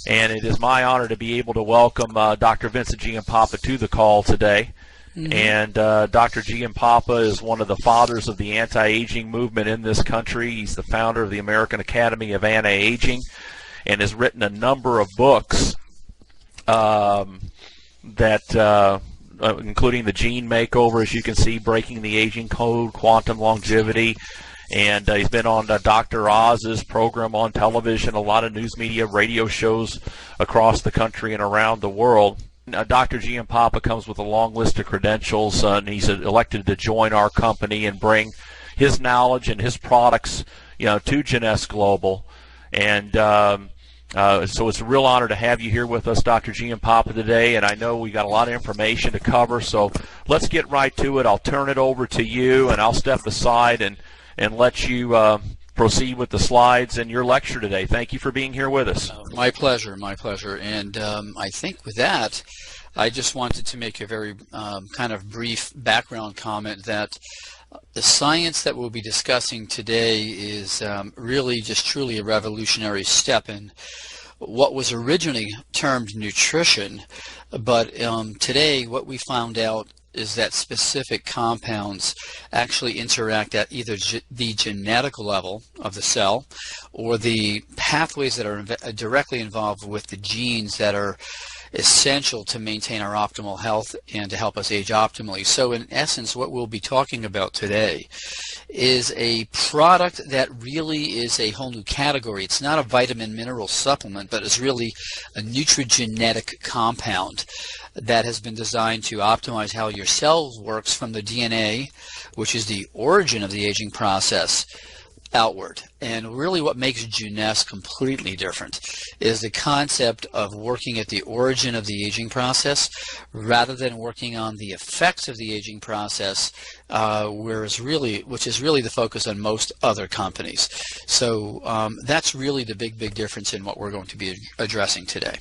And it is my honor to be able to welcome Dr. Vincent Giampapa to the call today. And Dr. Giampapa is one of the fathers of the anti-aging movement in this country. He's the founder of the American Academy of Anti-Aging and has written a number of books including The Gene Makeover, as you can see, Breaking the Aging Code, Quantum Longevity. And he's been on Dr. Oz's program on television, a lot of news media, radio shows across the country and around the world. Dr. Giampapa comes with a long list of credentials, and he's elected to join our company and bring his knowledge and his products, to Genes Global. And so it's a real honor to have you here with us, Dr. Giampapa, today. And I know we got a lot of information to cover, so let's get right to it. I'll turn it over to you, and I'll step aside and let you proceed with the slides and your lecture today. Thank you for being here with us. My pleasure, my pleasure. And I think with that, I just wanted to make a very kind of brief background comment that the science that we'll be discussing today is really just truly a revolutionary step in what was originally termed nutrition. But today what we found out is that specific compounds actually interact at either the genetic level of the cell or the pathways that are directly involved with the genes that are essential to maintain our optimal health and to help us age optimally. So in essence, what we'll be talking about today is a product that really is a whole new category. It's not a vitamin mineral supplement, but it's really a nutrigenetic compound that has been designed to optimize how your cells works from the DNA, which is the origin of the aging process, outward. And really what makes Genes completely different is the concept of working at the origin of the aging process rather than working on the effects of the aging process, which is really the focus on most other companies. So that's really the big difference in what we're going to be addressing today.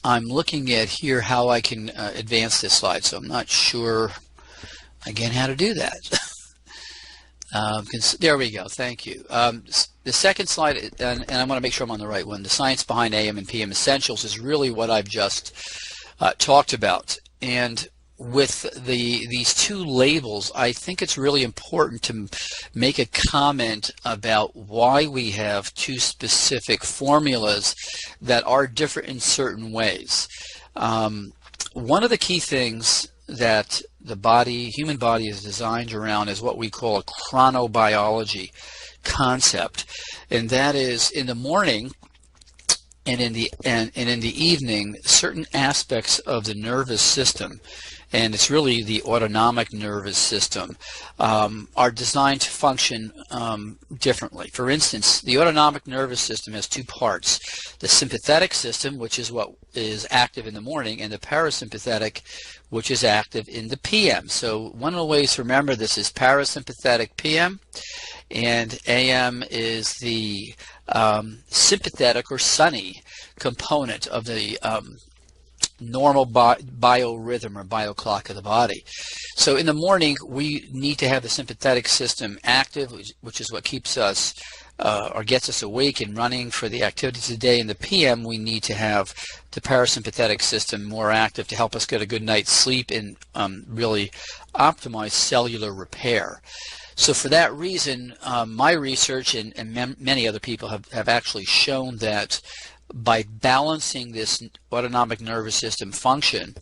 I'm looking at here how I can advance this slide, so I'm not sure again how to do that. There we go. Thank you. The second slide, and I want to make sure I'm on the right one, the science behind AM and PM essentials is really what I've just talked about. And with these two labels, I think it's really important to make a comment about why we have two specific formulas that are different in certain ways. One of the key things that the human body is designed around is what we call a chronobiology concept, and that is in the morning and in the evening, certain aspects of the nervous system, and it's really the autonomic nervous system, are designed to function differently. For instance, the autonomic nervous system has two parts: the sympathetic system, which is what is active in the morning, and the parasympathetic, which is active in the PM. So one of the ways to remember this is parasympathetic PM, and AM is the sympathetic or sunny component of the normal biorhythm or bioclock of the body. So in the morning, we need to have the sympathetic system active, which is what keeps us or gets us awake and running for the activities of the day. In the PM, we need to have the parasympathetic system more active to help us get a good night's sleep and really optimize cellular repair. So for that reason, my research and many other people have actually shown that by balancing this autonomic nervous system function,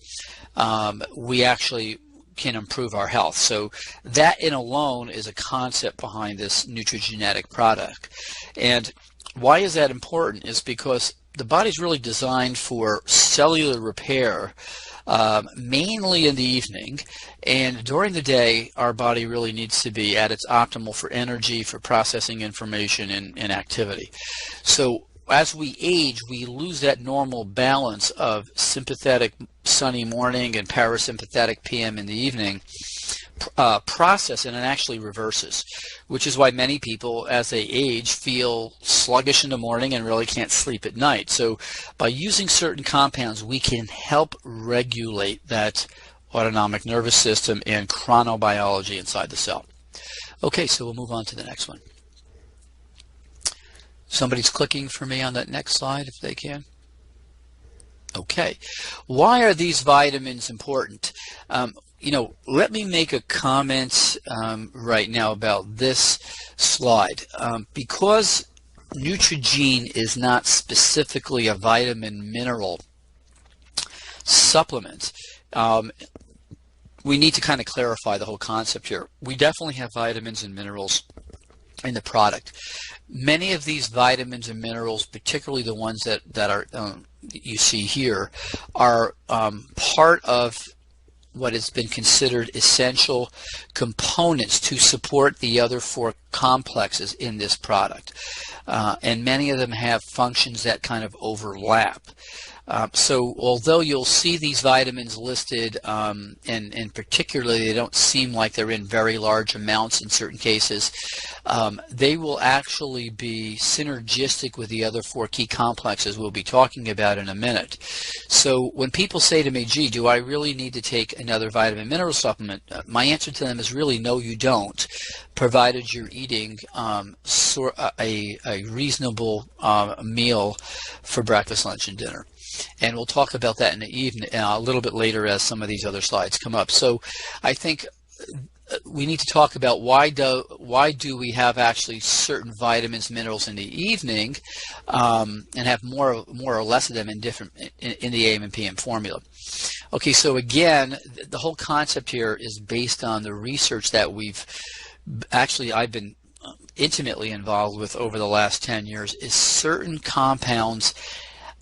we actually can improve our health. So that in alone is a concept behind this nutrigenetic product. And why is that important is because the body's really designed for cellular repair, mainly in the evening, and during the day our body really needs to be at its optimal for energy, for processing information and activity. So as we age, we lose that normal balance of sympathetic sunny morning and parasympathetic PM in the evening process, and it actually reverses, which is why many people as they age feel sluggish in the morning and really can't sleep at night. So by using certain compounds, we can help regulate that autonomic nervous system and chronobiology inside the cell. Okay, so we'll move on to the next one. Somebody's clicking for me on that next slide if they can. Okay, why are these vitamins important? Let me make a comment right now about this slide. Because Neutrogena is not specifically a vitamin mineral supplement, we need to kind of clarify the whole concept here. We definitely have vitamins and minerals in the product. Many of these vitamins and minerals, particularly the ones that are you see here, are part of what has been considered essential components to support the other 4 complexes in this product. And many of them have functions that kind of overlap. So although you'll see these vitamins listed, and particularly they don't seem like they're in very large amounts in certain cases, they will actually be synergistic with the other 4 key complexes we'll be talking about in a minute. So when people say to me, gee, do I really need to take another vitamin mineral supplement? My answer to them is really no, you don't, provided you're eating a reasonable meal for breakfast, lunch, and dinner. And we'll talk about that in the evening a little bit later as some of these other slides come up. So I think we need to talk about why do we have actually certain vitamins, minerals in the evening, and have more or less of them in the AM and PM formula. Okay, so again, the whole concept here is based on the research that I've been intimately involved with over the last 10 years, is certain compounds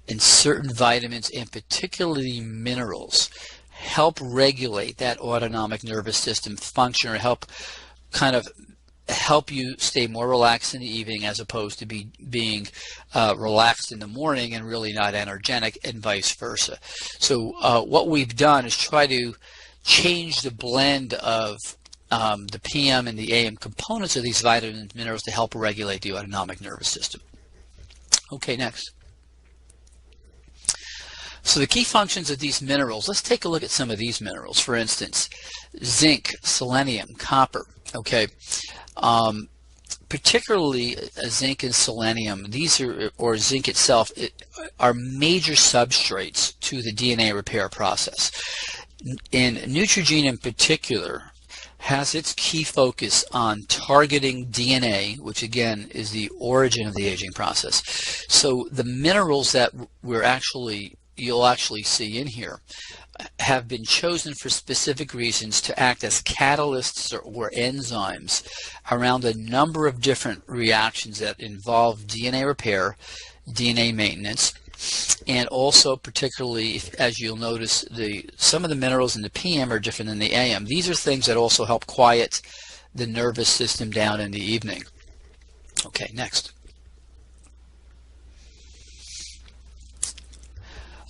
and certain vitamins, and particularly minerals, help regulate that autonomic nervous system function, or help you stay more relaxed in the evening as opposed to being relaxed in the morning and really not energetic, and vice versa. So what we've done is try to change the blend of the PM and the AM components of these vitamins and minerals to help regulate the autonomic nervous system. Okay, next. So the key functions of these minerals, let's take a look at some of these minerals. For instance, zinc, selenium, copper. Okay, particularly zinc and selenium, or zinc itself, are major substrates to the DNA repair process. And Neutrogena in particular has its key focus on targeting DNA, which again is the origin of the aging process. So the minerals that you'll actually see in here have been chosen for specific reasons to act as catalysts or enzymes around a number of different reactions that involve DNA repair, DNA maintenance, and also particularly, as you'll notice, some of the minerals in the PM are different than the AM. These are things that also help quiet the nervous system down in the evening. Okay, next.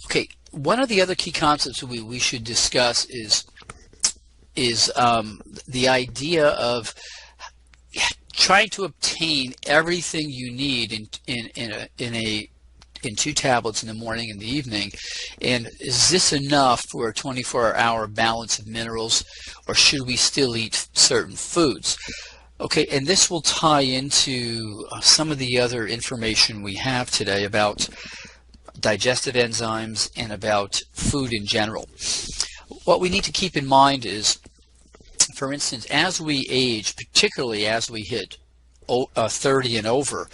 Okay, one of the other key concepts we should discuss is the idea of trying to obtain everything you need in 2 tablets in the morning and the evening. And is this enough for a 24-hour balance of minerals, or should we still eat certain foods? Okay, and this will tie into some of the other information we have today about digestive enzymes and about food in general. What we need to keep in mind is, for instance, as we age, particularly as we hit 30 and over,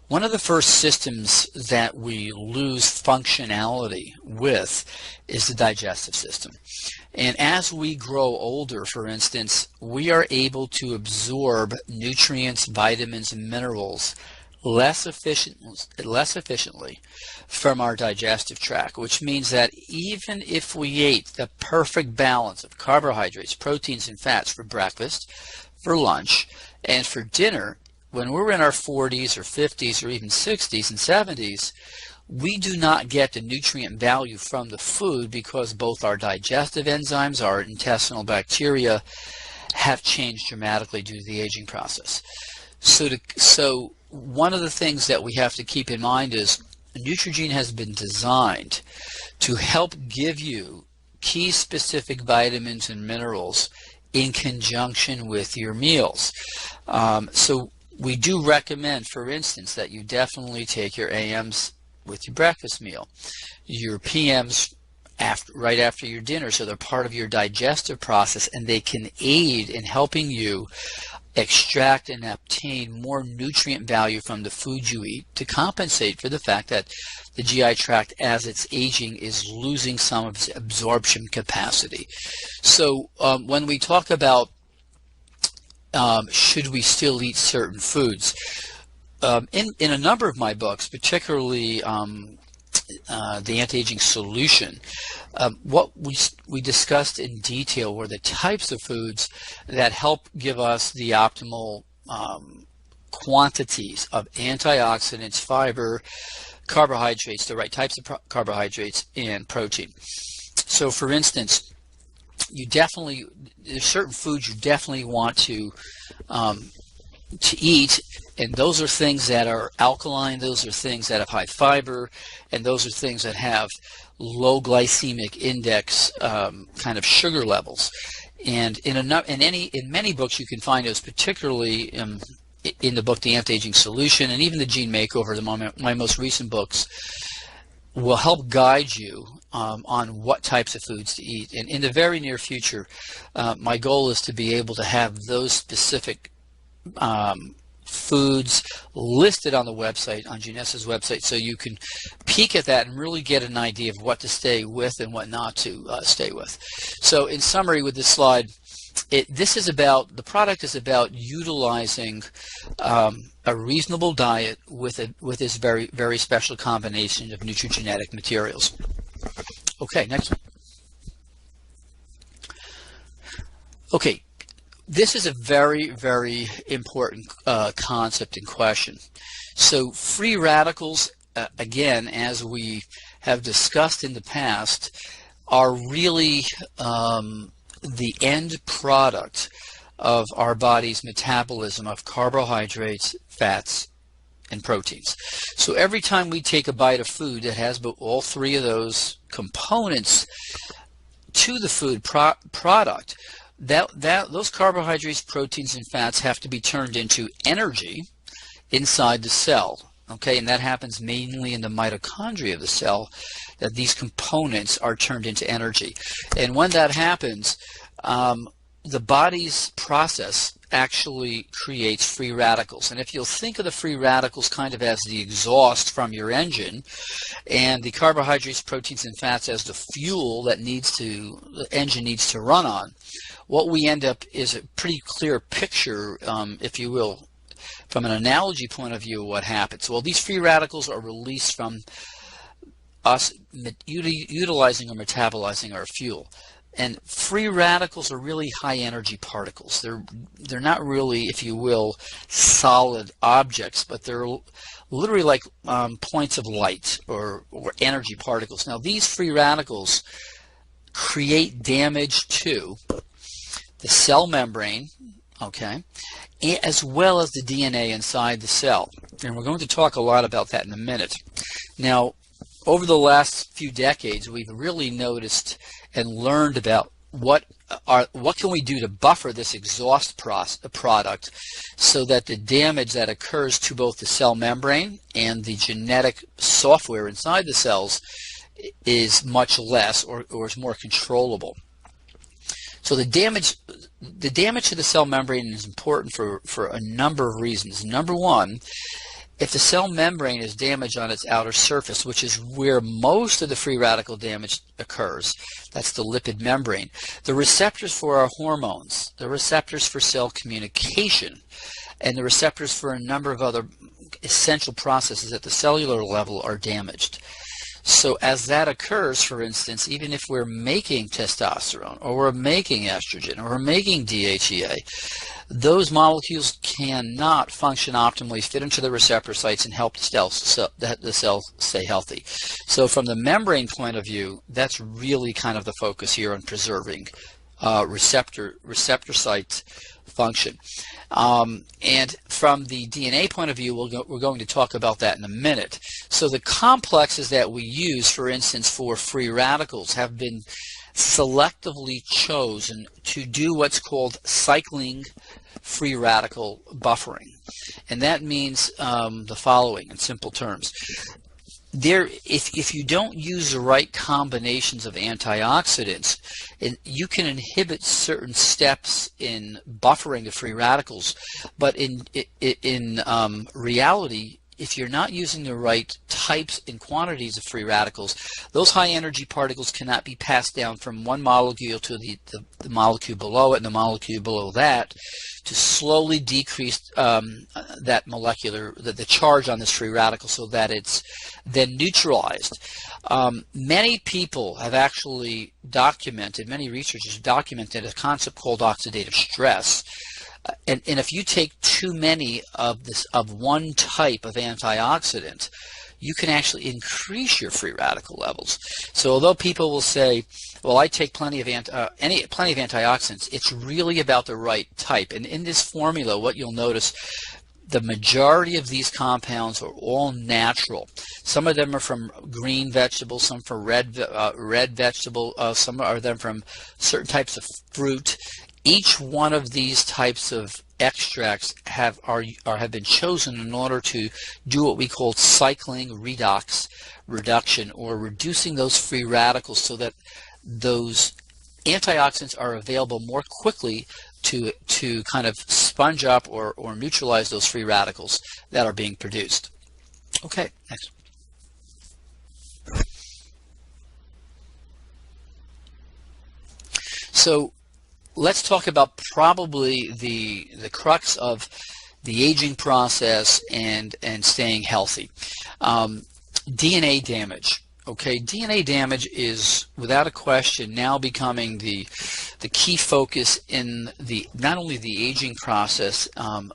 one of the first systems that we lose functionality with is the digestive system. And as we grow older, for instance, we are able to absorb nutrients, vitamins, and minerals less efficiently from our digestive tract, which means that even if we ate the perfect balance of carbohydrates, proteins, and fats for breakfast, for lunch, and for dinner, when we're in our 40s or 50s or even 60s and 70s, we do not get the nutrient value from the food because both our digestive enzymes, our intestinal bacteria, have changed dramatically due to the aging process. So one of the things that we have to keep in mind is Neutrogena has been designed to help give you key specific vitamins and minerals in conjunction with your meals. So we do recommend, for instance, that you definitely take your AMs with your breakfast meal, your PMs right after your dinner, so they're part of your digestive process, and they can aid in helping you extract and obtain more nutrient value from the food you eat to compensate for the fact that the GI tract, as it's aging, is losing some of its absorption capacity. So when we talk about should we still eat certain foods, in a number of my books, particularly the Anti-Aging Solution, what we discussed in detail were the types of foods that help give us the optimal quantities of antioxidants, fiber, carbohydrates, the right types of carbohydrates, and protein. So for instance, there's certain foods you definitely want to eat, and those are things that are alkaline, those are things that have high fiber, and those are things that have low glycemic index kind of sugar levels. And in many books you can find those, particularly in the book The Anti-Aging Solution, and even the Gene Makeover, my most recent books, will help guide you on what types of foods to eat. And in the very near future, my goal is to be able to have those specific foods listed on the website, on Jeunessa's website, so you can peek at that and really get an idea of what to stay with and what not to stay with. So in summary with this slide, the product is about utilizing a reasonable diet with this very, very special combination of nutrigenetic materials. Okay, next one. Okay, this is a very, very important concept and question. So free radicals, again, as we have discussed in the past, are really the end product of our body's metabolism of carbohydrates, fats, and proteins. So every time we take a bite of food that has all three of those components to the food product, those carbohydrates, proteins, and fats have to be turned into energy inside the cell. Okay, and that happens mainly in the mitochondria of the cell, that these components are turned into energy. And when that happens, the body's process actually creates free radicals. And if you'll think of the free radicals kind of as the exhaust from your engine, and the carbohydrates, proteins, and fats as the fuel that the engine needs to run on, what we end up is a pretty clear picture, if you will, from an analogy point of view, of what happens. Well, these free radicals are released from us utilizing or metabolizing our fuel. And free radicals are really high energy particles. They're not really, if you will, solid objects, but they're literally like points of light or energy particles. Now, these free radicals create damage to the cell membrane, okay, as well as the DNA inside the cell. And we're going to talk a lot about that in a minute. Now, over the last few decades, we've really noticed and learned about what can we do to buffer this exhaust product so that the damage that occurs to both the cell membrane and the genetic software inside the cells is much less or is more controllable. So the damage to the cell membrane is important for a number of reasons. Number one, if the cell membrane is damaged on its outer surface, which is where most of the free radical damage occurs, that's the lipid membrane, the receptors for our hormones, the receptors for cell communication, and the receptors for a number of other essential processes at the cellular level are damaged. So as that occurs, for instance, even if we're making testosterone or we're making estrogen or we're making DHEA, those molecules cannot function optimally, fit into the receptor sites, and help the cell stay healthy. So from the membrane point of view, that's really kind of the focus here on preserving receptor site function. And from the DNA point of view, we're going to talk about that in a minute. So the complexes that we use, for instance, for free radicals have been selectively chosen to do what's called cycling free radical buffering. And that means the following in simple terms. If you don't use the right combinations of antioxidants, you can inhibit certain steps in buffering the free radicals. But in reality, if you're not using the right types and quantities of free radicals, those high energy particles cannot be passed down from one molecule to the molecule below it and the molecule below that to slowly decrease that molecular, the charge on this free radical so that it's then neutralized. Many people have actually documented, many researchers have documented a concept called oxidative stress. And if you take too many of one type of antioxidant, you can actually increase your free radical levels. So although people will say, well, I take plenty of antioxidants, it's really about the right type. And in this formula, what you'll notice, the majority of these compounds are all natural. Some of them are from green vegetables, some from red vegetable, some are them from certain types of fruit. Each one of these types of extracts have been chosen in order to do what we call cycling reduction, or reducing those free radicals so that those antioxidants are available more quickly to kind of sponge up or neutralize those free radicals that are being produced. Okay, next. So let's talk about probably the crux of the aging process and staying healthy. DNA damage. Okay, DNA damage is without a question now becoming the key focus in not only the aging process,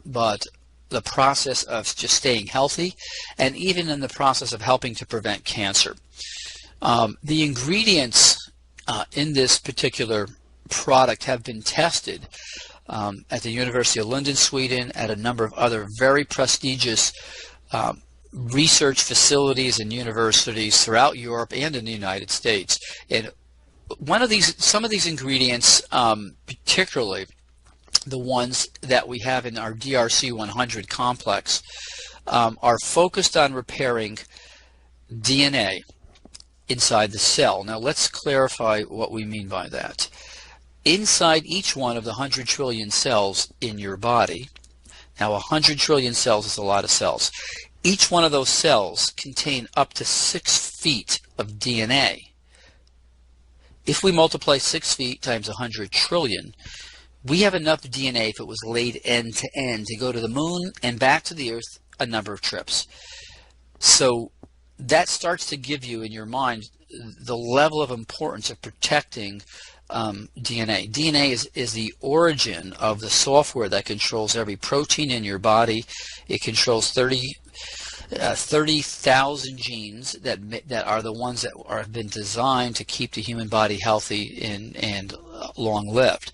but the process of just staying healthy, and even in the process of helping to prevent cancer. The ingredients in this particular product have been tested at the University of Lund, Sweden, at a number of other very prestigious research facilities and universities throughout Europe and in the United States. And some of these ingredients, particularly the ones that we have in our DRC100 complex, are focused on repairing DNA inside the cell. Now let's clarify what we mean by that. Inside each one of the 100 trillion cells in your body, now 100 trillion cells is a lot of cells. Each one of those cells contain up to 6 feet of DNA. If we multiply 6 feet times 100 trillion, we have enough DNA, if it was laid end to end, to go to the moon and back to the earth a number of trips. So that starts to give you in your mind the level of importance of protecting DNA. DNA is the origin of the software that controls every protein in your body. It controls 30,000 genes that are the ones that have been designed to keep the human body healthy and long-lived.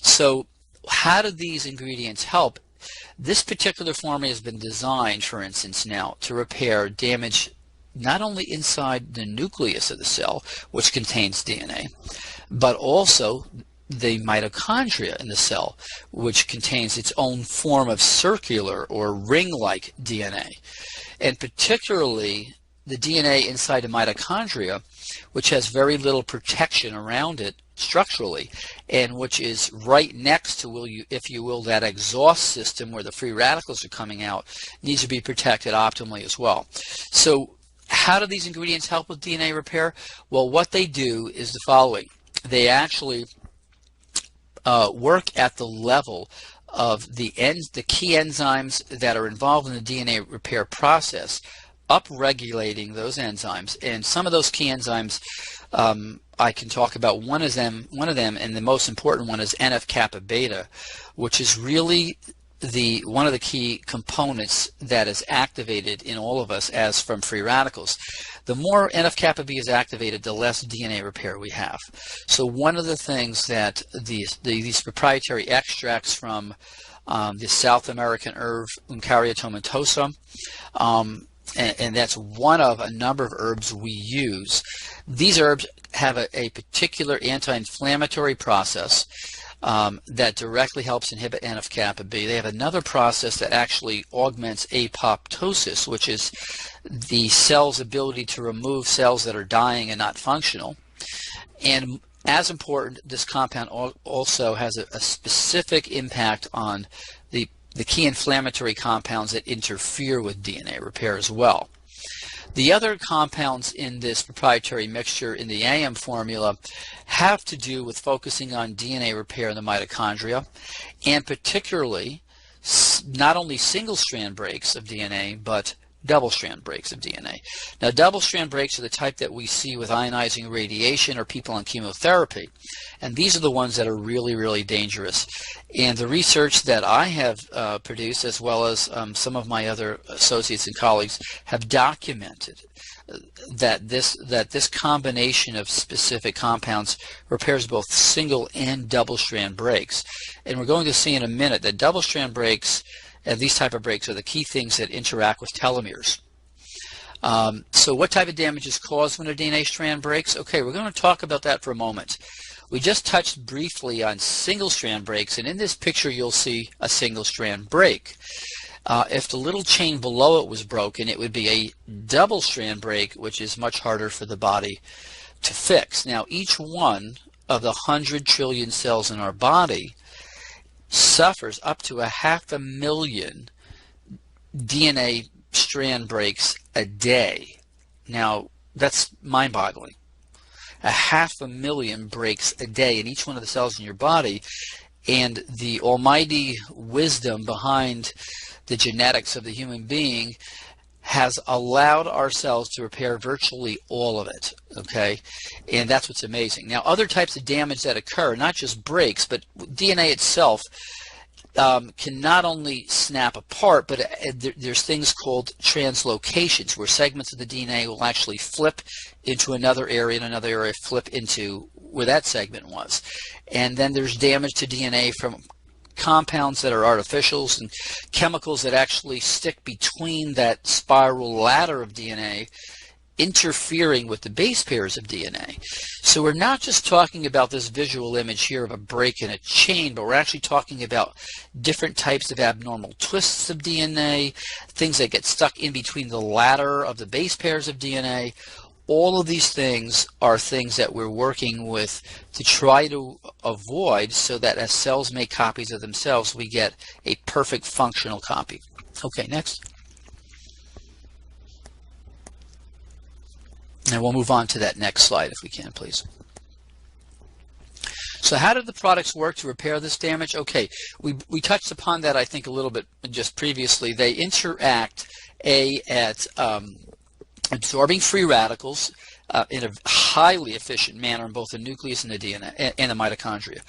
So how do these ingredients help? This particular formula has been designed, for instance, now to repair damage not only inside the nucleus of the cell, which contains DNA, but also the mitochondria in the cell, which contains its own form of circular or ring-like DNA. And particularly the DNA inside the mitochondria, which has very little protection around it structurally, and which is right next to, if you will, that exhaust system where the free radicals are coming out, needs to be protected optimally as well. So how do these ingredients help with DNA repair? Well, what they do is the following. They actually work at the level of the key enzymes that are involved in the DNA repair process, upregulating those enzymes. And some of those key enzymes I can talk about. One of them, and the most important one, is NF-kappa beta, which is really one of the key components that is activated in all of us as from free radicals. The more NF-kappa B is activated, the less DNA repair we have. So one of the things that these proprietary extracts from the South American herb Uncaria tomentosa, and that's one of a number of herbs we use. These herbs have a particular anti-inflammatory process. that directly helps inhibit NF-kappa B. They have another process that actually augments apoptosis, which is the cell's ability to remove cells that are dying and not functional. And as important, this compound also has a specific impact on the key inflammatory compounds that interfere with DNA repair as well. The other compounds in this proprietary mixture in the AM formula have to do with focusing on DNA repair in the mitochondria, and particularly not only single-strand breaks of DNA, but double-strand breaks of DNA. Now, double-strand breaks are the type that we see with ionizing radiation or people on chemotherapy, and these are the ones that are really, really dangerous. And the research that I have produced, as well as some of my other associates and colleagues, have documented that this combination of specific compounds repairs both single and double-strand breaks. And we're going to see in a minute that double-strand breaks, these type of breaks, are the key things that interact with telomeres. So what type of damage is caused when a DNA strand breaks? Okay, we're going to talk about that for a moment. We just touched briefly on single-strand breaks, and in this picture you'll see a single-strand break. If the little chain below it was broken, it would be a double-strand break, which is much harder for the body to fix. Now, each one of the 100 trillion cells in our body suffers up to 500,000 DNA strand breaks a day. Now, that's mind-boggling. 500,000 breaks a day in each one of the cells in your body, and the almighty wisdom behind the genetics of the human being has allowed our cells to repair virtually all of it, okay? And that's what's amazing. Now, other types of damage that occur, not just breaks, but DNA itself can not only snap apart, but there's things called translocations, where segments of the DNA will actually flip into another area, and another area flip into where that segment was. And then there's damage to DNA from compounds that are artificials and chemicals that actually stick between that spiral ladder of DNA, interfering with the base pairs of DNA. So we're not just talking about this visual image here of a break in a chain, but we're actually talking about different types of abnormal twists of DNA, things that get stuck in between the ladder of the base pairs of DNA. All of these things are things that we're working with to try to avoid, so that as cells make copies of themselves, we get a perfect functional copy. Okay, next. And we'll move on to that next slide if we can, please. So how do the products work to repair this damage? Okay, we touched upon that, I think, a little bit just previously. They interact at absorbing free radicals in a highly efficient manner in both the nucleus and the DNA and the mitochondria.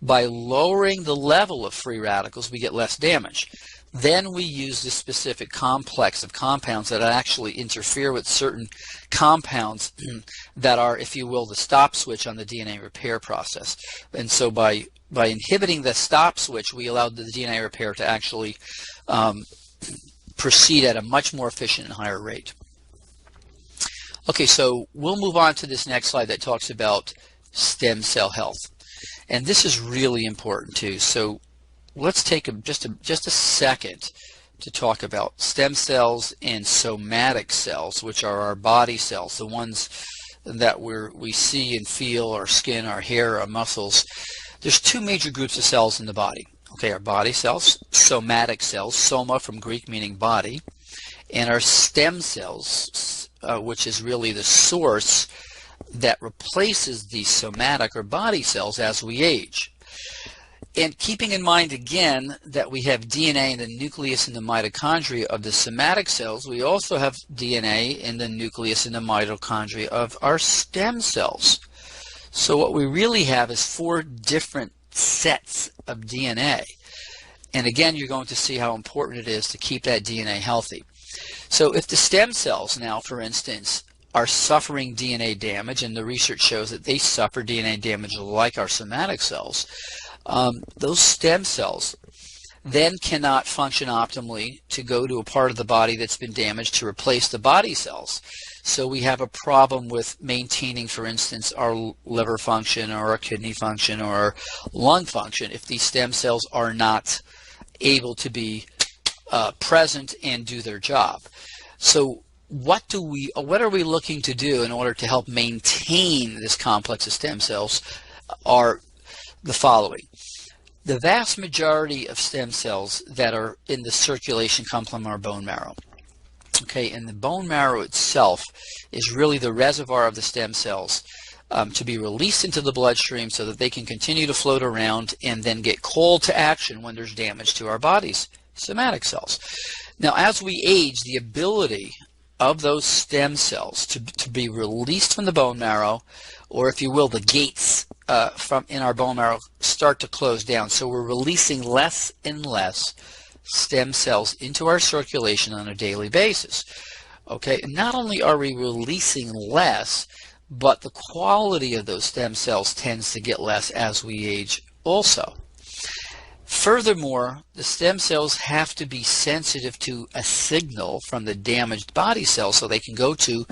By lowering the level of free radicals, we get less damage. Then we use this specific complex of compounds that actually interfere with certain compounds that are, if you will, the stop switch on the DNA repair process. And so by inhibiting the stop switch, we allow the DNA repair to actually proceed at a much more efficient and higher rate. Okay, so we'll move on to this next slide that talks about stem cell health. And this is really important too. So let's take just a second to talk about stem cells and somatic cells, which are our body cells, the ones that we see and feel, our skin, our hair, our muscles. There's two major groups of cells in the body. Okay, our body cells, somatic cells, soma from Greek meaning body, and our stem cells, which is really the source that replaces the somatic or body cells as we age. And keeping in mind again that we have DNA in the nucleus and the mitochondria of the somatic cells, we also have DNA in the nucleus and the mitochondria of our stem cells. So what we really have is 4 different sets of DNA. And again, you're going to see how important it is to keep that DNA healthy. So if the stem cells now, for instance, are suffering DNA damage, and the research shows that they suffer DNA damage like our somatic cells, those stem cells then cannot function optimally to go to a part of the body that's been damaged to replace the body cells. So we have a problem with maintaining, for instance, our liver function or our kidney function or our lung function if these stem cells are not able to be present and do their job. So what are we looking to do in order to help maintain this complex of stem cells are the following. The vast majority of stem cells that are in the circulation come from our bone marrow. Okay, and the bone marrow itself is really the reservoir of the stem cells to be released into the bloodstream so that they can continue to float around and then get called to action when there's damage to our body's somatic cells. Now, as we age, the ability of those stem cells to be released from the bone marrow, or if you will, the gates from in our bone marrow start to close down. So we're releasing less and less stem cells into our circulation on a daily basis. Okay, and not only are we releasing less, but the quality of those stem cells tends to get less as we age also. Furthermore, the stem cells have to be sensitive to a signal from the damaged body cells so they can go to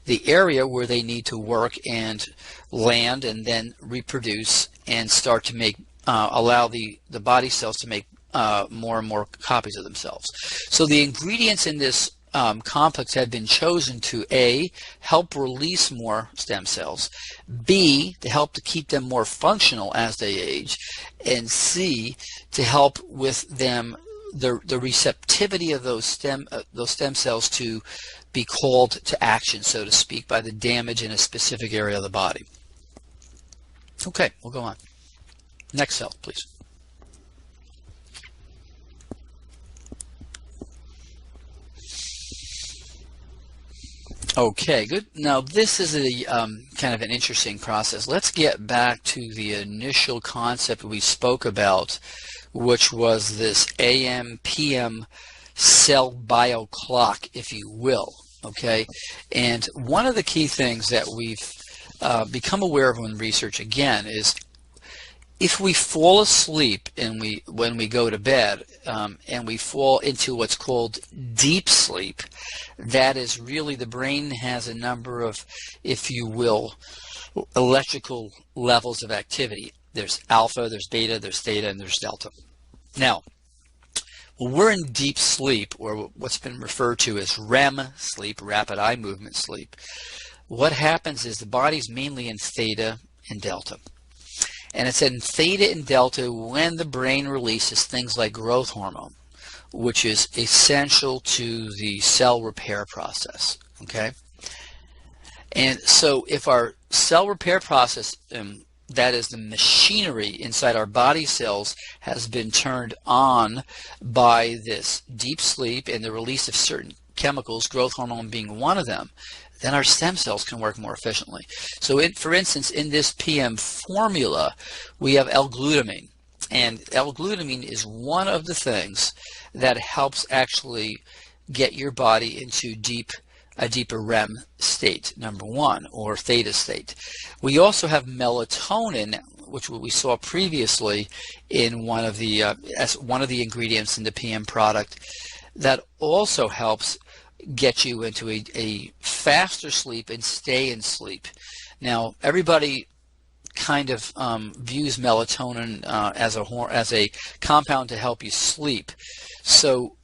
the area where they need to work and land and then reproduce and start to make allow the body cells to make more and more copies of themselves. So the ingredients in this complex have been chosen to A, help release more stem cells, B, to help to keep them more functional as they age, and C, to help with them the receptivity of those stem cells to be called to action, so to speak, by the damage in a specific area of the body. Okay, we'll go on. Next cell, please. Okay, good. Now this is a kind of an interesting process. Let's get back to the initial concept we spoke about, which was this AM/PM cell bio clock, if you will. Okay, and one of the key things that we've become aware of in research again is if we fall asleep and when we go to bed and we fall into what's called deep sleep, that is really the brain has a number of, if you will, electrical levels of activity. There's alpha, there's beta, there's theta, and there's delta. Now, when we're in deep sleep, or what's been referred to as REM sleep, rapid eye movement sleep, what happens is the body's mainly in theta and delta. And it's in theta and delta when the brain releases things like growth hormone, which is essential to the cell repair process. Okay? And so if our cell repair process, that is the machinery inside our body cells, has been turned on by this deep sleep and the release of certain chemicals, growth hormone being one of them, then our stem cells can work more efficiently. So for instance, in this PM formula, we have L-glutamine. And L-glutamine is one of the things that helps actually get your body into a deeper REM state, number one, or theta state. We also have melatonin, which we saw previously in one of the as one of the ingredients in the PM product, that also helps get you into a faster sleep and stay in sleep. Now, everybody kind of views melatonin as a compound to help you sleep. So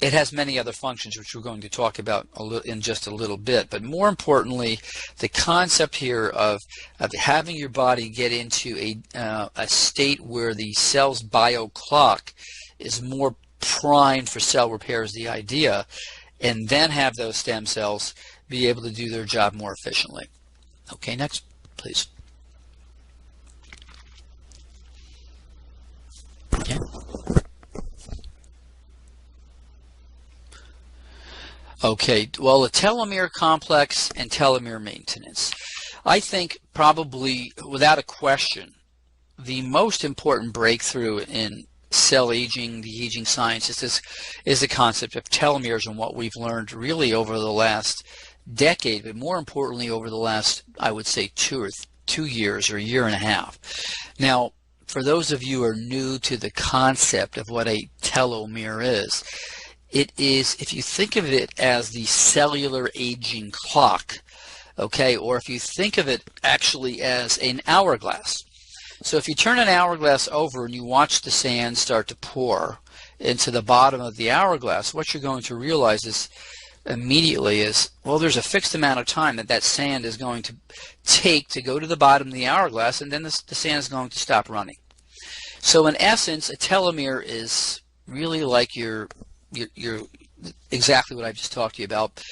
it has many other functions, which we're going to talk about in just a little bit. But more importantly, the concept here of having your body get into a state where the cell's bio clock is more primed for cell repair is the idea, and then have those stem cells be able to do their job more efficiently. Okay, next, please. Okay. Okay, well, the telomere complex and telomere maintenance. I think probably, without a question, the most important breakthrough in cell aging, the aging sciences, is the concept of telomeres and what we've learned really over the last decade, but more importantly over the last, I would say, 2 years or a year and a half. Now, for those of you who are new to the concept of what a telomere is, It is, if you think of it as the cellular aging clock, okay, or if you think of it actually as an hourglass. So if you turn an hourglass over and you watch the sand start to pour into the bottom of the hourglass, what you're going to realize is immediately is, well, there's a fixed amount of time that that sand is going to take to go to the bottom of the hourglass, and then the sand is going to stop running. So in essence, a telomere is really like your exactly what I've just talked to you about.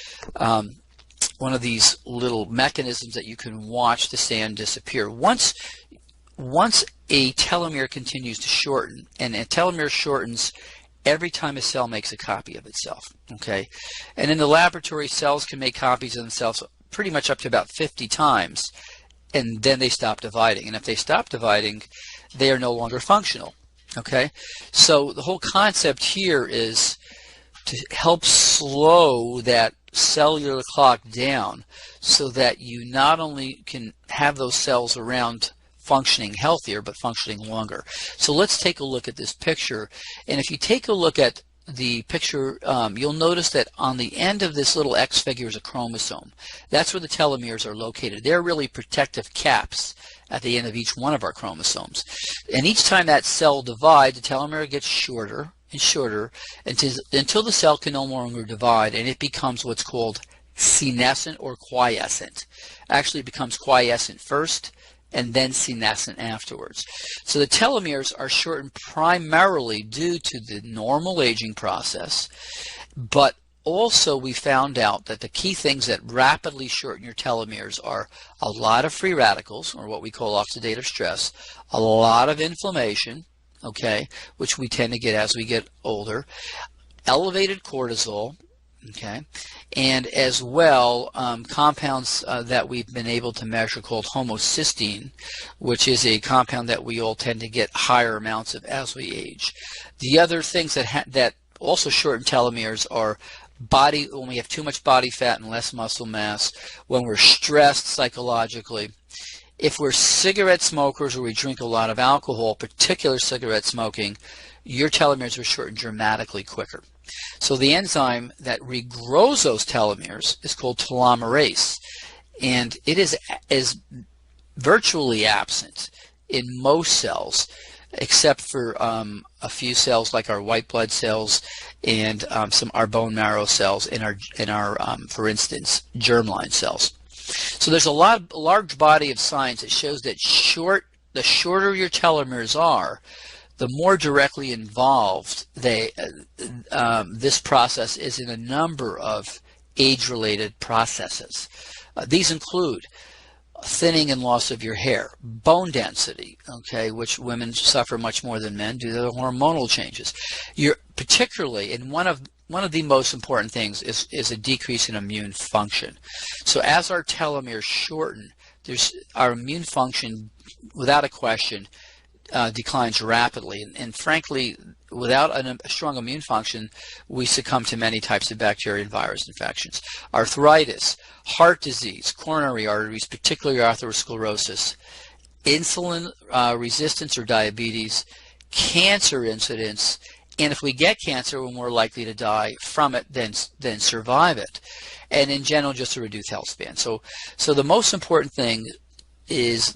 One of these little mechanisms that you can watch the sand disappear. Once a telomere continues to shorten, and a telomere shortens every time a cell makes a copy of itself, okay? And in the laboratory, cells can make copies of themselves pretty much up to about 50 times, and then they stop dividing. And if they stop dividing, they are no longer functional, okay? So the whole concept here is to help slow that cellular clock down so that you not only can have those cells around functioning healthier, but functioning longer. So let's take a look at this picture. And if you take a look at the picture, you'll notice that on the end of this little X figure is a chromosome. That's where the telomeres are located. They're really protective caps at the end of each one of our chromosomes. And each time that cell divides, the telomere gets shorter and shorter until the cell can no longer divide, and it becomes what's called senescent or quiescent. Actually, it becomes quiescent first, and then senescent afterwards. So the telomeres are shortened primarily due to the normal aging process, but also we found out that the key things that rapidly shorten your telomeres are a lot of free radicals, or what we call oxidative stress, a lot of inflammation, okay, which we tend to get as we get older, elevated cortisol, okay, and as well compounds that we've been able to measure called homocysteine, which is a compound that we all tend to get higher amounts of as we age. The other things that also shorten telomeres are when we have too much body fat and less muscle mass, when we're stressed psychologically, if we're cigarette smokers or we drink a lot of alcohol, particular cigarette smoking, your telomeres are shortened dramatically quicker. So the enzyme that regrows those telomeres is called telomerase, and it is virtually absent in most cells, except for a few cells like our white blood cells and our bone marrow cells and our for instance, germline cells. So there's a large body of science that shows that the shorter your telomeres are, the more directly involved this process is in a number of age-related processes. These include thinning and loss of your hair, bone density, okay, which women suffer much more than men due to the hormonal changes. Particularly, and one of the most important things is a decrease in immune function. So as our telomeres shorten, our immune function, without a question, declines rapidly, and frankly, without a strong immune function, we succumb to many types of bacteria and virus infections. Arthritis, heart disease, coronary arteries, particularly atherosclerosis, insulin resistance or diabetes, cancer incidence, and if we get cancer, we're more likely to die from it than survive it, and in general, just a reduced health span. So the most important thing is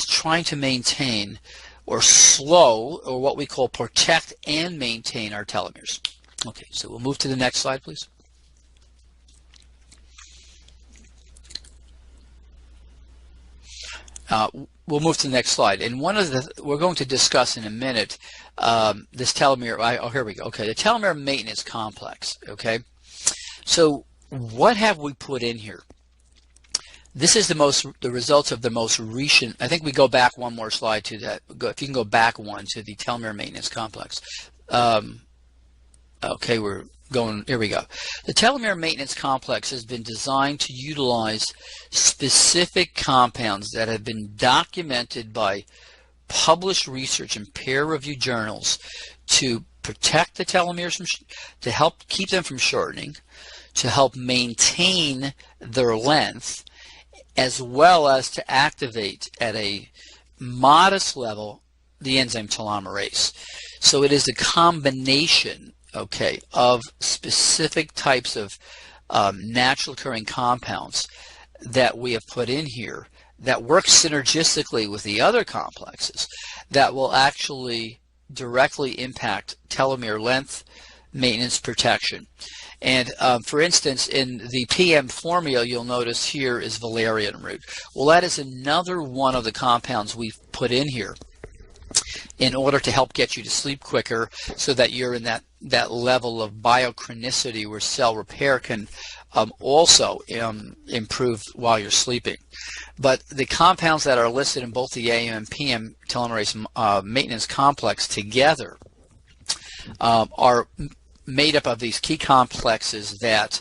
trying to maintain or slow, or what we call protect and maintain our telomeres. Okay, so we'll move to the next slide, please. We'll move to the next slide, and we're going to discuss in a minute this telomere. Here we go. Okay, the telomere maintenance complex. Okay, so what have we put in here? This is the results of the most recent. I think we go back one more slide to that. If you can go back one to the telomere maintenance complex. Okay, we're going. Here we go. The telomere maintenance complex has been designed to utilize specific compounds that have been documented by published research in peer-reviewed journals to protect the telomeres, to help keep them from shortening, to help maintain their length, as well as to activate at a modest level the enzyme telomerase. So it is a combination okay, of specific types of natural occurring compounds that we have put in here that work synergistically with the other complexes that will actually directly impact telomere length, maintenance, protection. And for instance, in the PM formula, you'll notice here is valerian root. Well, that is another one of the compounds we've put in here in order to help get you to sleep quicker, so that you're in that level of biochronicity where cell repair can also improve while you're sleeping. But the compounds that are listed in both the AM and PM telomerase maintenance complex together are made up of these key complexes that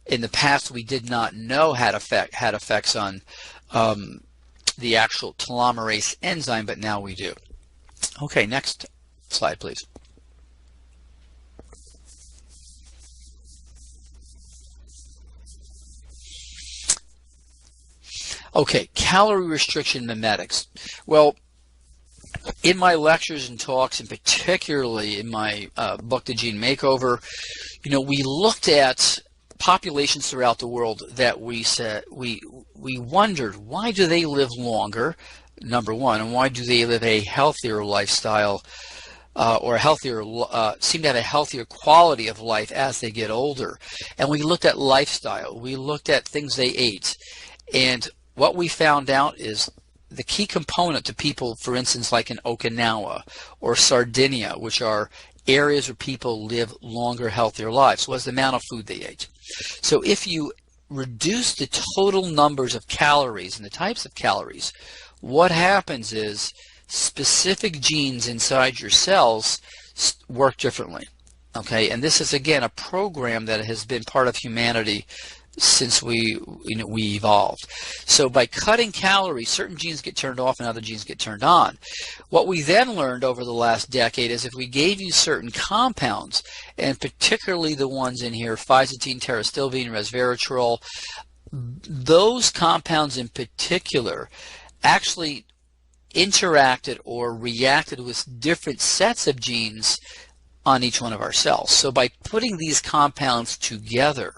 in the past we did not know had effects on the actual telomerase enzyme, but now we do. Okay, next slide, please. Okay, calorie restriction mimetics. Well, in my lectures and talks, and particularly in my book, The Gene Makeover, we looked at populations throughout the world that we wondered, why do they live longer, number one, and why do they live a healthier lifestyle or seem to have a healthier quality of life as they get older. And we looked at lifestyle, we looked at things they ate, and what we found out is the key component to people, for instance, like in Okinawa or Sardinia, which are areas where people live longer, healthier lives, was the amount of food they ate. So if you reduce the total numbers of calories and the types of calories, what happens is specific genes inside your cells work differently. Okay, and this is again a program that has been part of humanity since we evolved. So by cutting calories, certain genes get turned off and other genes get turned on. What we then learned over the last decade is if we gave you certain compounds, and particularly the ones in here, phyzitine, terastilbene, resveratrol, those compounds in particular actually interacted or reacted with different sets of genes on each one of our cells. So by putting these compounds together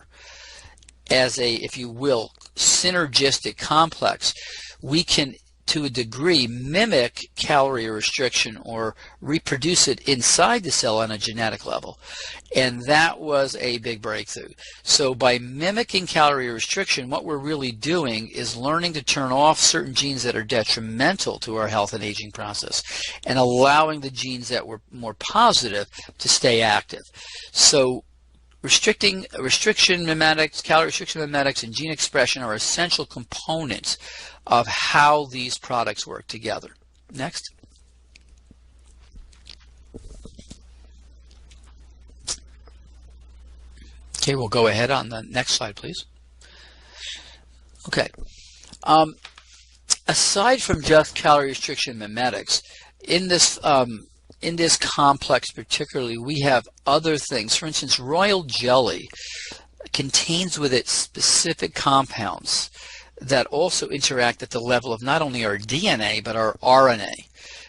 as a, if you will, synergistic complex, we can, to a degree, mimic calorie restriction or reproduce it inside the cell on a genetic level. And that was a big breakthrough. So by mimicking calorie restriction, what we're really doing is learning to turn off certain genes that are detrimental to our health and aging process and allowing the genes that were more positive to stay active. So restriction mimetics, calorie restriction mimetics, and gene expression are essential components of how these products work together. Next. Okay, we'll go ahead on the next slide, please. Okay. Aside from just calorie restriction mimetics, in this complex particularly, we have other things. For instance, royal jelly contains with it specific compounds that also interact at the level of not only our DNA but our RNA.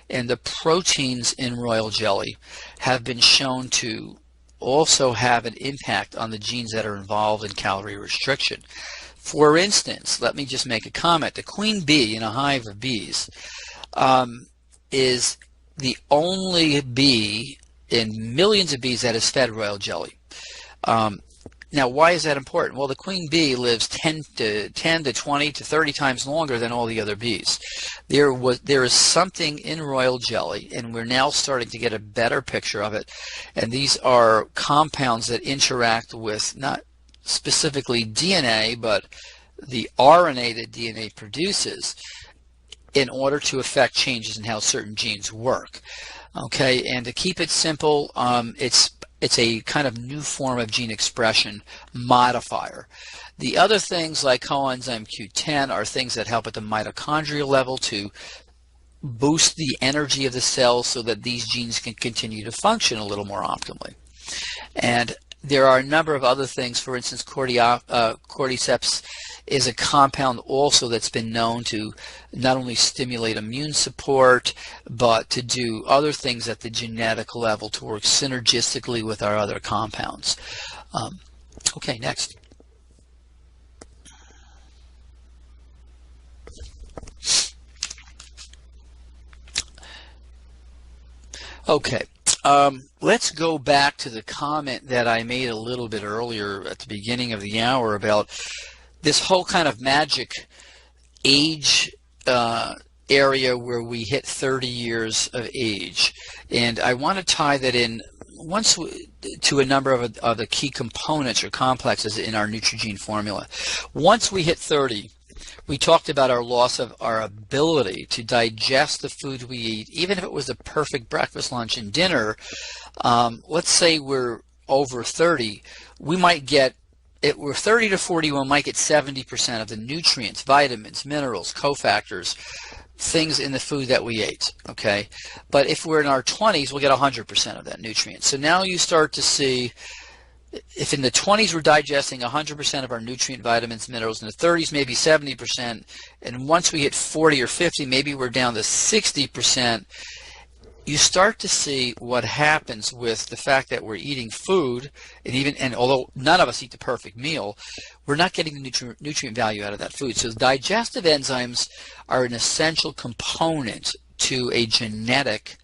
And the proteins in royal jelly have been shown to also have an impact on the genes that are involved in calorie restriction. For instance, let me just make a comment. The queen bee in a hive of bees is the only bee in millions of bees that is fed royal jelly. Now, why is that important? Well, the queen bee lives 10 to 20 to 30 times longer than all the other bees. There is something in royal jelly, and we're now starting to get a better picture of it. And these are compounds that interact with not specifically DNA, but the RNA that DNA produces in order to affect changes in how certain genes work. Okay, and to keep it simple, it's a kind of new form of gene expression modifier. The other things like coenzyme Q10 are things that help at the mitochondrial level to boost the energy of the cells so that these genes can continue to function a little more optimally. And there are a number of other things. For instance, cordyceps is a compound also that's been known to not only stimulate immune support, but to do other things at the genetic level to work synergistically with our other compounds. Okay, next. Okay, let's go back to the comment that I made a little bit earlier at the beginning of the hour about this whole kind of magic age area where we hit 30 years of age. And I want to tie that in to a number of the key components or complexes in our Neutrogene formula. Once we hit 30, we talked about our loss of our ability to digest the food we eat, even if it was the perfect breakfast, lunch, and dinner. Let's say we're over 30, we might get, we're 30 to 40, we might get 70% of the nutrients, vitamins, minerals, cofactors, things in the food that we ate, okay? But if we're in our 20s, we'll get 100% of that nutrient. So now you start to see, if in the 20s we're digesting 100% of our nutrient, vitamins, minerals, in the 30s maybe 70%, and once we hit 40 or 50, maybe we're down to 60%, you start to see what happens with the fact that we're eating food, and although none of us eat the perfect meal, we're not getting the nutrient value out of that food. So digestive enzymes are an essential component to a genetic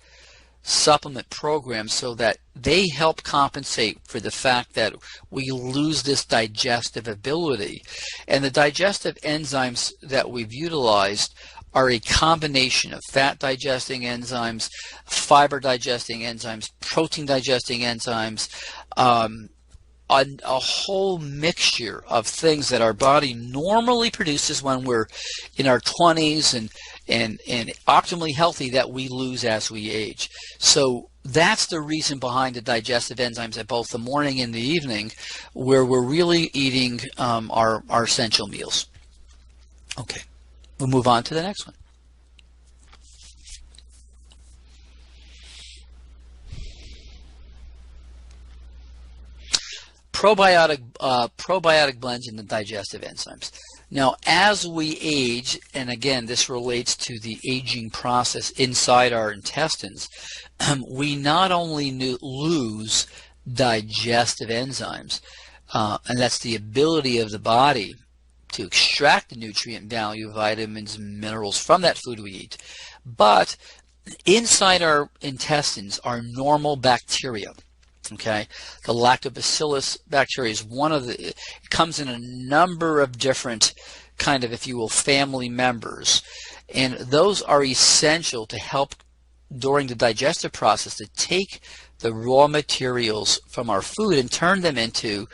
supplement program, so that they help compensate for the fact that we lose this digestive ability. And the digestive enzymes that we've utilized are a combination of fat digesting enzymes, fiber digesting enzymes, protein digesting enzymes, a whole mixture of things that our body normally produces when we're in our 20s and optimally healthy, that we lose as we age. So that's the reason behind the digestive enzymes at both the morning and the evening, where we're really eating our essential meals. Okay, we'll move on to the next one. Probiotic blends in the digestive enzymes. Now, as we age, and again, this relates to the aging process inside our intestines, we not only lose digestive enzymes, and that's the ability of the body to extract the nutrient value, vitamins, and minerals from that food we eat, but inside our intestines are normal bacteria. Okay, the lactobacillus bacteria is one of the, it comes in a number of different kind of, if you will, family members, and those are essential to help during the digestive process to take the raw materials from our food and turn them into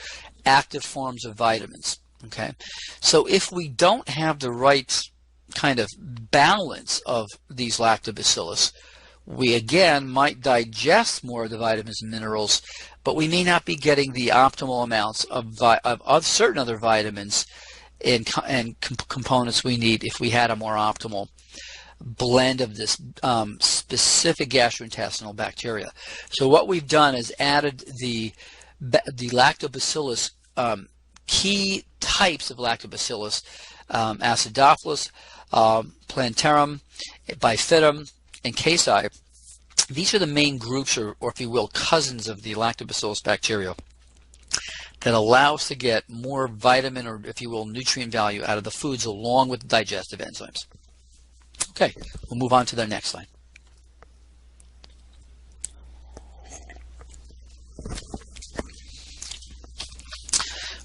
active forms of vitamins. Okay, so if we don't have the right kind of balance of these lactobacillus, we again might digest more of the vitamins and minerals, but we may not be getting the optimal amounts of certain other vitamins and components we need if we had a more optimal blend of this specific gastrointestinal bacteria. So what we've done is added the lactobacillus, key types of lactobacillus, acidophilus, plantarum, bifidum, and casi. These are the main groups, or if you will, cousins of the lactobacillus bacteria that allow us to get more vitamin, or if you will, nutrient value out of the foods along with the digestive enzymes. Okay, we'll move on to the next slide.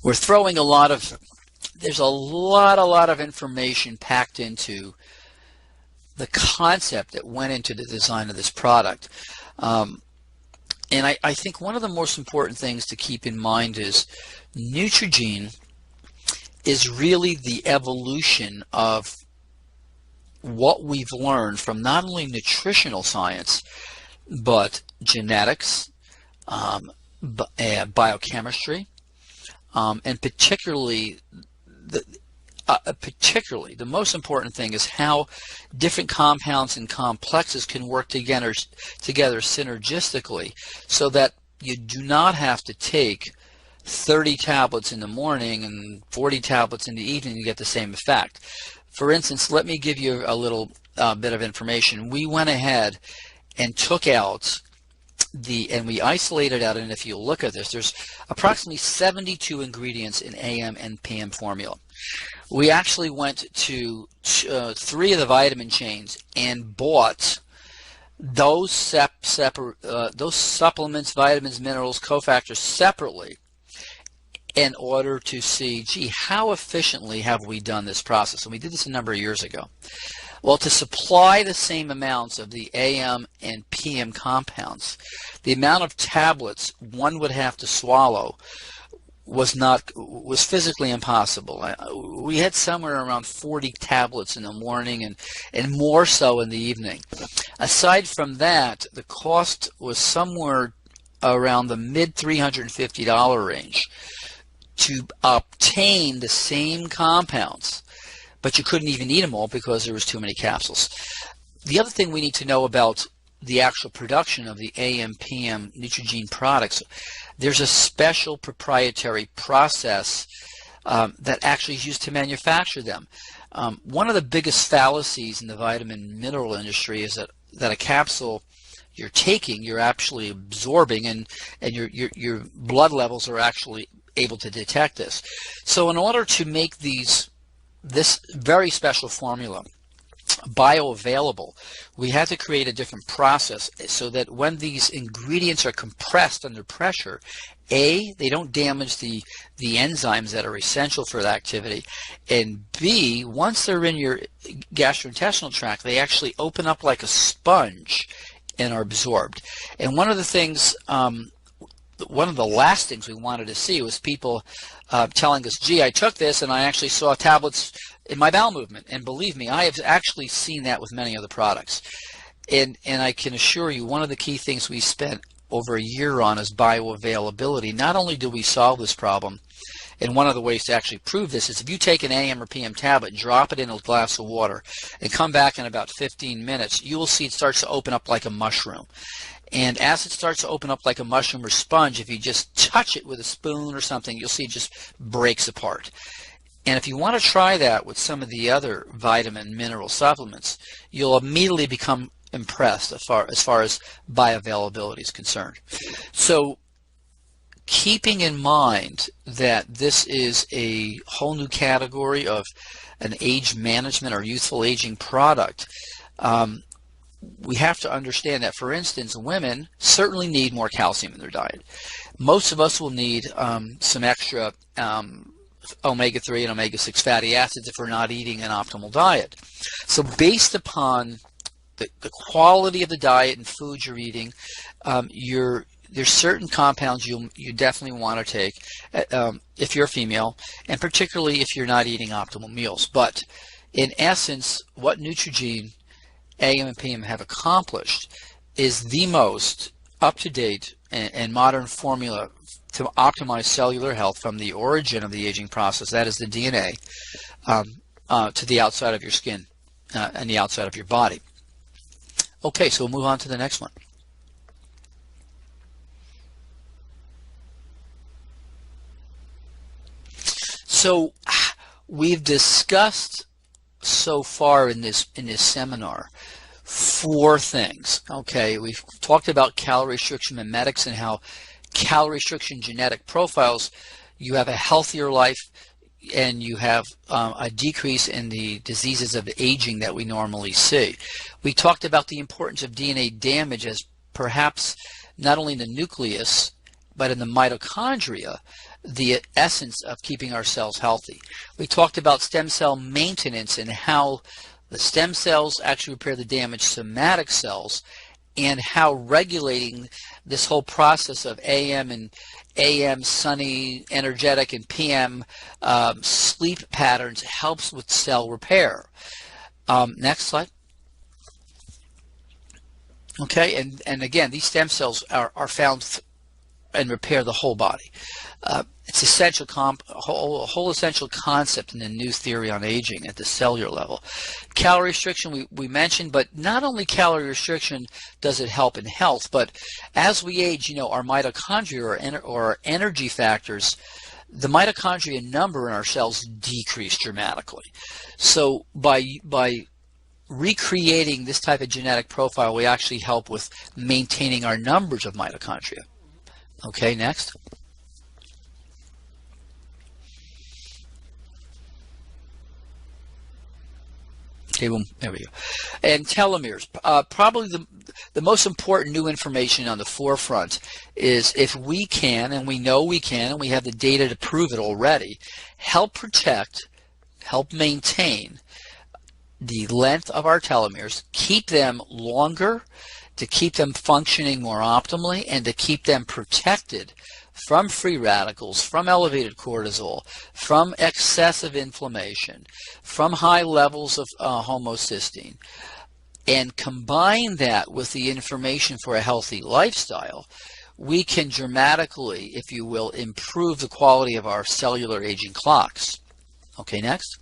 We're throwing there's a lot of information packed into the concept that went into the design of this product. And I think one of the most important things to keep in mind is Neutrogene is really the evolution of what we've learned from not only nutritional science, but genetics, biochemistry, and particularly the most important thing is how different compounds and complexes can work together synergistically, so that you do not have to take 30 tablets in the morning and 40 tablets in the evening, you get the same effect. For instance, let me give you a little bit of information. We went ahead and took out and we isolated out, and if you look at this, there's approximately 72 ingredients in AM and PM formula. We actually went to 3 of the vitamin chains and bought those supplements, vitamins, minerals, cofactors separately in order to see, gee, how efficiently have we done this process? And we did this a number of years ago. Well, to supply the same amounts of the AM and PM compounds, the amount of tablets one would have to swallow was physically impossible. We had somewhere around 40 tablets in the morning and more so in the evening. Aside from that, the cost was somewhere around the mid $350 range to obtain the same compounds, but you couldn't even eat them all because there was too many capsules. The other thing we need to know about the actual production of the AM/PM Neutrogena products, there's a special proprietary process that actually is used to manufacture them. One of the biggest fallacies in the vitamin mineral industry is that a capsule you're taking, you're actually absorbing, and your blood levels are actually able to detect this. So in order to make this very special formula bioavailable, we had to create a different process so that when these ingredients are compressed under pressure, A, they don't damage the enzymes that are essential for the activity, and B, once they're in your gastrointestinal tract, they actually open up like a sponge and are absorbed. And one of the things, one of the last things we wanted to see was people telling us, gee, I took this and I actually saw tablets in my bowel movement. And believe me, I have actually seen that with many other products. And I can assure you, one of the key things we spent over a year on is bioavailability. Not only do we solve this problem, and one of the ways to actually prove this is if you take an AM or PM tablet, drop it in a glass of water, and come back in about 15 minutes, you will see it starts to open up like a mushroom. And as it starts to open up like a mushroom or sponge, if you just touch it with a spoon or something, you'll see it just breaks apart. And if you want to try that with some of the other vitamin mineral supplements, you'll immediately become impressed as far as bioavailability is concerned. So keeping in mind that this is a whole new category of an age management or youthful aging product, we have to understand that, for instance, women certainly need more calcium in their diet. Most of us will need some extra omega-3 and omega-6 fatty acids if we're not eating an optimal diet. So based upon the quality of the diet and food you're eating, there's certain compounds you definitely want to take if you're a female, and particularly if you're not eating optimal meals. But in essence, what Neutrogena AM and PM have accomplished is the most up-to-date and modern formula to optimize cellular health from the origin of the aging process, that is the DNA, to the outside of your skin and the outside of your body. Okay, so we'll move on to the next one. So we've discussed so far in this seminar 4 things. Okay, we've talked about calorie restriction mimetics and how calorie restriction genetic profiles, you have a healthier life and you have a decrease in the diseases of aging that we normally see. We talked about the importance of DNA damage as perhaps not only in the nucleus but in the mitochondria, the essence of keeping our cells healthy. We talked about stem cell maintenance and how the stem cells actually repair the damaged somatic cells, and how regulating this whole process of AM sunny, energetic, and PM sleep patterns helps with cell repair. Next slide. Okay, and again, these stem cells are found and repair the whole body. It's essential a whole essential concept in the new theory on aging at the cellular level. Calorie restriction we mentioned, but not only calorie restriction does it help in health, but as we age, our mitochondria or our energy factors, the mitochondria number in our cells decrease dramatically. So by recreating this type of genetic profile, we actually help with maintaining our numbers of mitochondria. Okay, next. Okay, well, there we go. And telomeres. Probably the most important new information on the forefront is if we can, and we know we can, and we have the data to prove it already, help protect, help maintain the length of our telomeres, keep them longer, to keep them functioning more optimally, and to keep them protected from free radicals, from elevated cortisol, from excessive inflammation, from high levels of homocysteine, and combine that with the information for a healthy lifestyle, we can dramatically, if you will, improve the quality of our cellular aging clocks. Okay, next.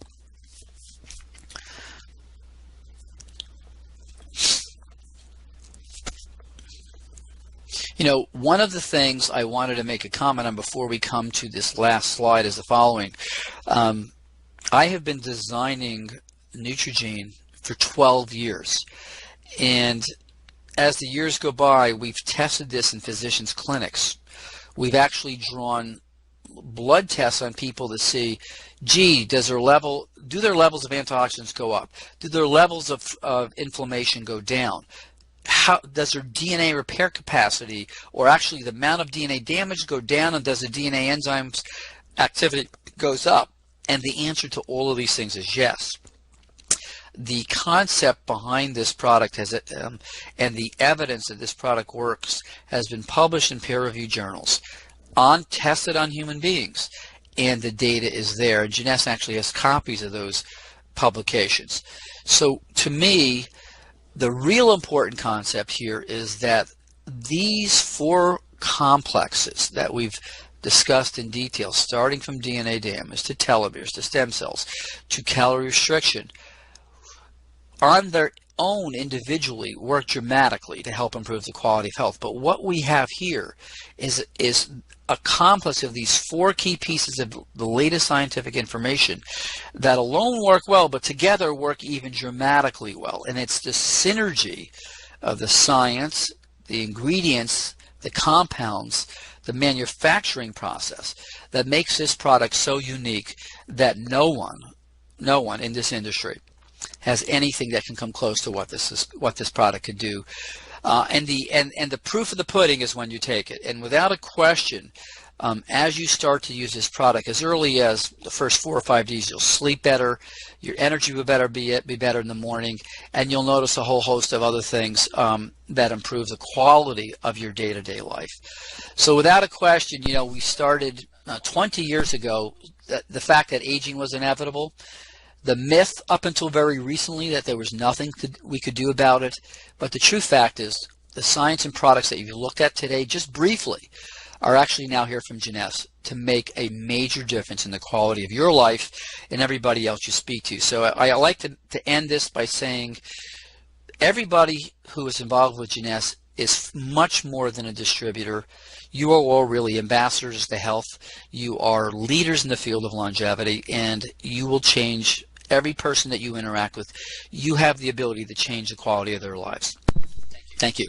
One of the things I wanted to make a comment on before we come to this last slide is the following. I have been designing Neutrogene for 12 years, and as the years go by, we've tested this in physicians' clinics. We've actually drawn blood tests on people to see, gee, do their levels of antioxidants go up? Do their levels of inflammation go down? How does their DNA repair capacity, or actually the amount of DNA damage, go down, and does the DNA enzymes activity goes up? And the answer to all of these things is yes. The concept behind this product and the evidence that this product works has been published in peer-reviewed journals, tested on human beings, and the data is there. And Jeunesse actually has copies of those publications. So to me, the real important concept here is that these four complexes that we've discussed in detail, starting from DNA damage to telomeres to stem cells to calorie restriction, on their own individually work dramatically to help improve the quality of health. But what we have here is a complex of these four key pieces of the latest scientific information that alone work well, but together work even dramatically well. And it's the synergy of the science, the ingredients, the compounds, the manufacturing process that makes this product so unique that no one in this industry has anything that can come close to what this product could do. And the proof of the pudding is when you take it. And without a question, as you start to use this product, as early as the first 4 or 5 days, you'll sleep better, your energy will be better in the morning, and you'll notice a whole host of other things that improve the quality of your day-to-day life. So without a question, we started 20 years ago, the fact that aging was inevitable. The myth up until very recently that there was nothing we could do about it, but the true fact is the science and products that you've looked at today, just briefly, are actually now here from Jeunesse to make a major difference in the quality of your life and everybody else you speak to. So I like to end this by saying everybody who is involved with Jeunesse is much more than a distributor. You are all really ambassadors to health. You are leaders in the field of longevity, and you will change every person that you interact with. You have the ability to change the quality of their lives. Thank you.